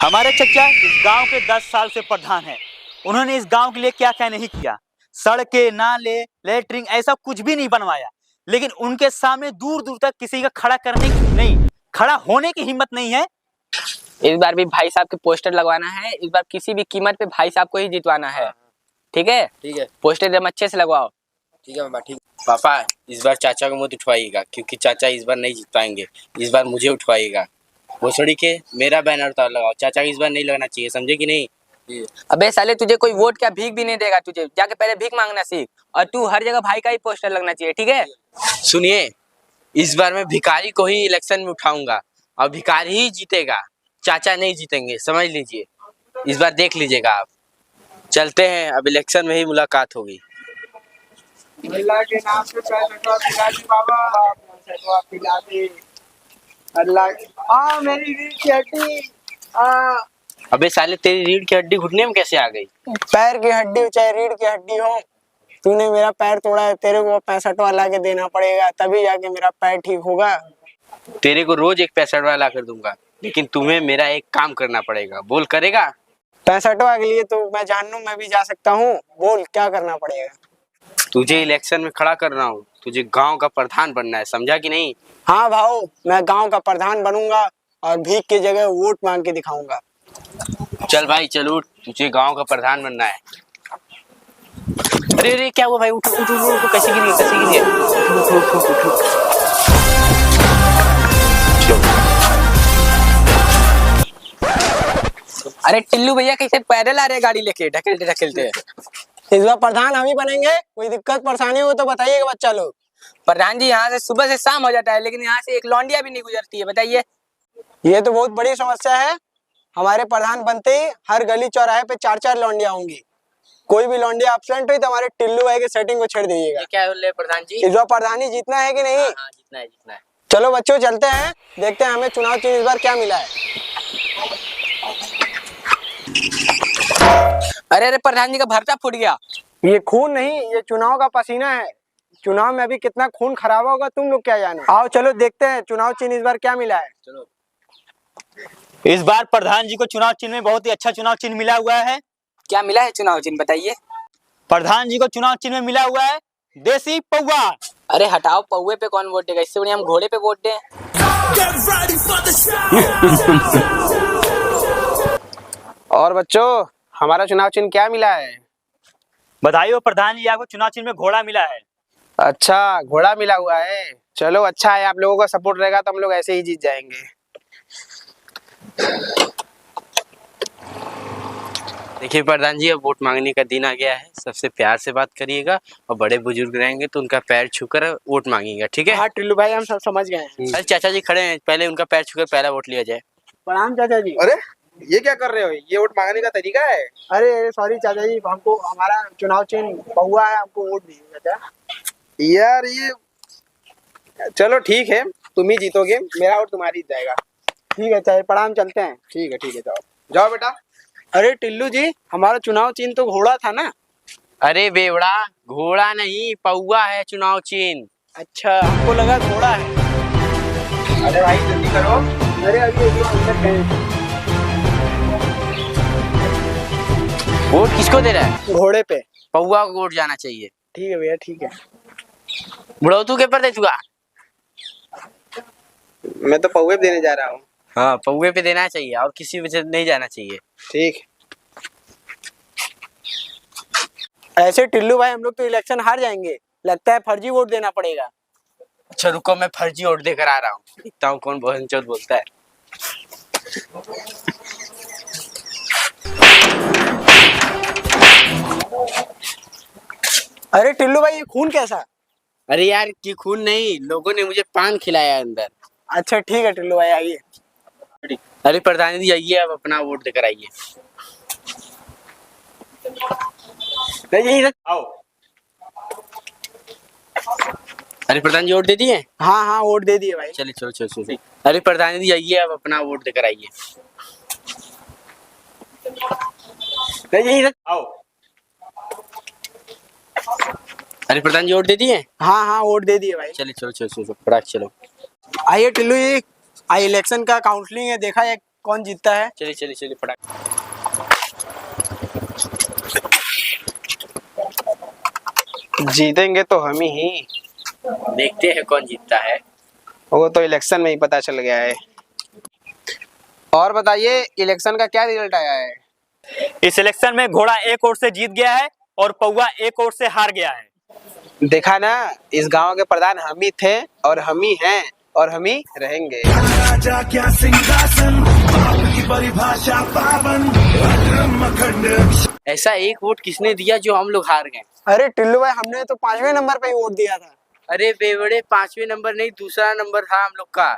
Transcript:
हमारे चचा इस गांव के 10 साल से प्रधान हैं। उन्होंने इस गांव के लिए क्या क्या नहीं किया। सड़कें, नाले, लेटरिंग ऐसा कुछ भी नहीं बनवाया, लेकिन उनके सामने दूर दूर तक किसी का खड़ा करने की नहीं, खड़ा होने की हिम्मत नहीं है। इस बार भी भाई साहब के पोस्टर लगवाना है। इस बार किसी भी कीमत पे भाई साहब को ही जितवाना है। ठीक है? ठीक है, पोस्टर एकदम अच्छे से लगवाओ। ठीक है पापा। ठीक पापा, इस बार चाचा को मत उठवाइएगा, क्योंकि चाचा इस बार नहीं जीत पाएंगे। इस बार मुझे उठवाइएगा। भोसड़ी के मेरा बैनर उतार लगाओ। चाचा इस बार नहीं लगना चाहिए, समझे कि नहीं? अबे साले, तुझे कोई वोट क्या भीख भी नहीं देगा। तुझे जाके पहले भीख मांगना सीख, और तू हर जगह भाई का ही पोस्टर लगना चाहिए। ठीक है? सुनिए, इस बार मैं भिखारी को ही इलेक्शन में उठाऊंगा और भिखारी ही जीतेगा, चाचा नहीं जीतेंगे, समझ लीजिए। इस बार देख लीजिएगा आप। चलते हैं, अब इलेक्शन में ही मुलाकात होगी। अल्लाह के नाम से पैसा पिला दी बाबा, पैसा पिला दे अल्लाह। मेरी रीढ़ की हड्डी, अबे साले, तेरी रीढ़ की हड्डी घुटने में कैसे आ गई? पैर की हड्डी चाहे रीढ़ की हड्डी हो, तूने मेरा पैर तोड़ा है, तेरे को 65 ला के देना पड़ेगा, तभी जाके मेरा पैर ठीक होगा। तेरे को रोज एक 65 ला कर दूंगा, लेकिन तुम्हें मेरा एक काम करना पड़ेगा। बोल, करेगा? 65 के लिए तो मैं जहन्नुम में भी जा सकता हूँ। बोल, क्या करना पड़ेगा? तुझे इलेक्शन में खड़ा कर रहा हूँ। तुझे गांव का प्रधान बनना है, समझा कि नहीं? हाँ भाऊ, मैं गांव का प्रधान बनूंगा और भीख की जगह वोट मांग के दिखाऊंगा। चल भाई, चल उठ, तुझे गांव का प्रधान बनना है। अरे अरे, क्या हुआ भाई? उठ उठ उठ, कैसे गिरी, कैसे गिरी? उठ उठ उठ उठ। अरे टिल्लू भैया कैसे पैदल आ रहे गाड़ी लेके, ढकेलते ढकेलते। इस बार प्रधान हम ही बनेंगे। कोई दिक्कत परेशानी हो तो बताइएगा बच्चा लोग। प्रधान जी, यहाँ से सुबह से शाम हो जाता है, लेकिन यहाँ से एक लौंडिया भी नहीं गुजरती है। बताइए। ये तो बहुत बड़ी समस्या है। हमारे प्रधान बनते ही हर गली चौराहे पे 4-4 लौंडिया होंगी। कोई भी लौंडिया एब्सेंट हुई तो हमारे टिल्लू भाई के सेटिंग को छेड़ दीजिएगा। ये क्या बोल रहे प्रधान जी? इस बार प्रधानी जीतना है कि नहीं? हाँ, जीतना है, जीतना है। चलो बच्चों, चलते हैं, देखते हैं हमें चुनाव चिन्ह इस बार क्या मिला है। अरे अरे, प्रधान जी का भर्ता फूट गया। ये खून नहीं, ये चुनाव का पसीना है। चुनाव में अभी कितना खून खराबा होगा तुम लोग क्या जानो। आओ चलो देखते हैं चुनाव चिन्ह इस बार क्या मिला है। चलो। इस बार प्रधान जी को चुनाव चिन्ह में बहुत ही अच्छा चुनाव चिन्ह मिला हुआ है। क्या मिला है चुनाव चिन्ह, बताइए। प्रधान जी को चुनाव चिन्ह में मिला हुआ है देसी पौवा। अरे हटाओ, पौवे पे कौन वोट देगा? इससे बढ़िया हम घोड़े पे वोट दें। और बच्चों, हमारा चुनाव चिन्ह क्या मिला है? बधाई हो प्रधान जी, आपको चुनाव चिन्ह में घोड़ा मिला है। अच्छा, घोड़ा मिला हुआ है। चलो अच्छा है, आप लोगों का सपोर्ट रहेगा तो हम लोग ऐसे ही जीत जाएंगे। देखिए प्रधान जी, अब वोट मांगने का दिन आ गया है। सबसे प्यार से बात करिएगा, और बड़े बुजुर्ग रहेंगे तो उनका पैर छूकर वोट मांगिएगा, ठीक है? हाँ टिल्लू भाई, हम सब समझ गए हैं। अरे चाचा जी खड़े हैं, पहले उनका पैर छूकर पहला वोट लिया जाए। प्रणाम चाचा जी। अरे ये क्या कर रहे हो? ये वोट मांगने का तरीका है? अरे सॉरी चाचा जी, हमको हमारा चुनाव चिन्ह पौवा है, हमको वोट दीजिए चाचा। यार ये, चलो ठीक है, तुम ही जीतोगे, मेरा वोट तुम्हारी जीत जाएगा। ठीक है चाचा, प्रणाम, चलते हैं। ठीक है, ठीक है, जाओ जाओ बेटा। अरे टिल्लू जी, हमारा चुनाव चिन्ह तो घोड़ा था ना? अरे बेवड़ा, घोड़ा नहीं, पौवा है चुनाव चिन्ह। अच्छा, हमको लगा घोड़ा है। अरे भाई जल्दी करो। अरे अभी अंदर गए। वोट किसको दे रहा है? घोड़े पे। पौवा को वोट जाना चाहिए। ठीक है भैया, ठीक है। बुढ़ौतू के पर दे चुका। मैं तो पौवे पे देने जा रहा हूँ। हाँ, पौवे पे देना चाहिए, और किसी वजह से नहीं जाना चाहिए। ठीक। ऐसे टिल्लू भाई, हम लोग तो इलेक्शन हार जाएंगे। लगता है फर्जी वोट देना पड़ेगा। अच्छा रुको, मैं फर्जी वोट देकर आ रहा हूँ, देखता हूँ कौन बहनचोद बोलता है। अरे टिल्लू भाई, ये खून कैसा? अरे यार, ये खून नहीं, लोगों ने मुझे पान खिलाया अंदर। अच्छा ठीक है टिल्लू भाई, आइए। अरे प्रधान जी आइए, अब अपना वोट देकर आइए। आओ। अरे प्रधान जी वोट दे दिए? हाँ हाँ, वोट दे दिए भाई। चलिए, चलो चलो चलो। अरे प्रधान जी आइए, अब अपना वोट देकर आइए। आओ। अरे प्रधान जी वोट दे दिए? हाँ हाँ, वोट दे दिए भाई। चलिए, चलो चलो चलो, फटाक चलो। आइए टिल्लू जी, आई इलेक्शन का काउंसलिंग है, देखा है कौन जीतता है। चलिए चलिए चलिए फटाक। जीतेंगे तो हम ही। देखते हैं कौन जीतता है। वो तो इलेक्शन में ही पता चल गया है। और बताइए इलेक्शन का क्या रिजल्ट आया है। इस इलेक्शन में घोड़ा एक ओर से जीत गया है और पौवा एक ओर से हार गया है। देखा ना, इस गांव के प्रधान हम ही थे और हम ही हैं और हम ही रहेंगे। राजा क्या सिंहासन, बाप की परिभाषा पावन, अधर्म अखंड। ऐसा एक वोट किसने दिया जो हम लोग हार गए। अरे टिल्लू भाई, हमने तो 5वें नंबर पे ही वोट दिया था। अरे बेवड़े, 5वें नंबर नहीं, दूसरा नंबर था हम लोग का।